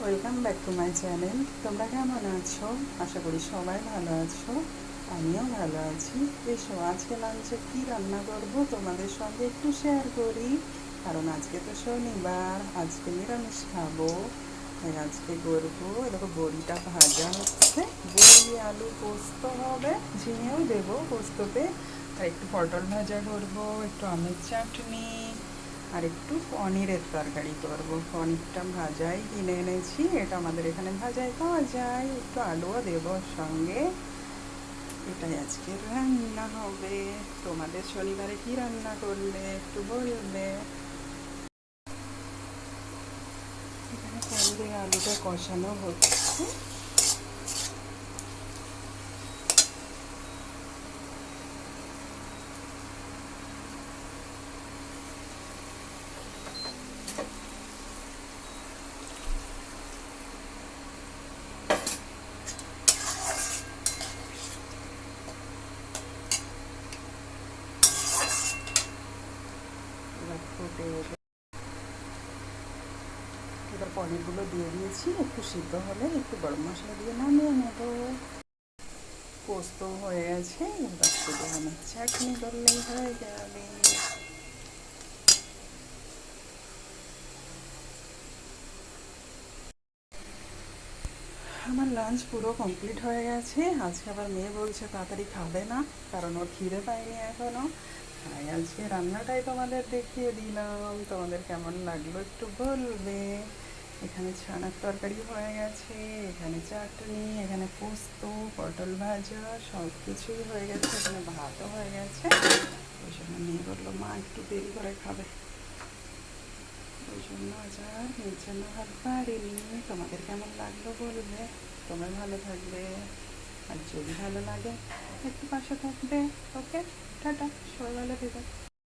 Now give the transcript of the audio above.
Welcome back to my channel. তোমরা কেমন আছো? আশা করি সবাই ভালো আছো। আমিও ভালো আছি। এসো আজকে লাঞ্চে কী রান্না করব তোমাদের সঙ্গে একটু শেয়ার করি। কারণ আজকে তো শনিবার, আজকে নিরামিষ খাবো। তাই আজকে করবো, দেখো বড়িটা ভাজা হচ্ছে। বড়ি আলু পোস্ত হবে, ঝিঙেও দেবো পোস্ততে। আর একটু পটল ভাজা করবো, একটু আমের চাটনি, আর একটু পনিরের তরকারি করব। পনিরটা ভাজাই কিনে এনেছি, এটা আমাদের এখানে ভাজাই পাওয়া যায়। একটু আলুও দেবো সঙ্গে। এটাই আজকে রান্না হবে। তোমাদের শনিবারে কি রান্না করলে একটু বলবে। এখানে পনিরের আলুটা কষানো হচ্ছে। এবার ফুটে এলে এবার পনিরগুলো দিয়ে দিয়েছি, একটু সিদ্ধ হলে একটু গরম মশলা দিয়ে নামিয়ে নেব। পোস্ত হয়ে গেছে, এবার শুধু আমের চাটনি করলেই হয়ে যাবে। আমার লাঞ্চ পুরো কমপ্লিট হয়ে গেছে। আজকে আবার মেয়ে বলছে তাড়াতাড়ি খাবে না, কারণ ওর খিদে পায়নি এখনও। তাই আজকে রান্নাটাই তোমাদের দেখিয়ে দিলাম। তোমাদের কেমন লাগলো একটু বলবে। এখানে ছানার তরকারি হয়ে গেছে, এখানে চাটনি, এখানে পোস্ত, পটল ভাজা, সব কিছুই হয়ে গেছে। এখানে ভাতও হয়ে গেছে। ওই জন্য মেয়ে বললো মা একটু দেরি করে খাবে, ওই জন্য আজ আর মেয়ের জন্য ভাত বাড়িনি। তোমাদের কেমন লাগলো বলবে। তোমরা ভালো থাকবে, আর যদি ভালো লাগে একটু পাশে থাকবে। ওকে, টাটা, সবাই ভালো থেকো।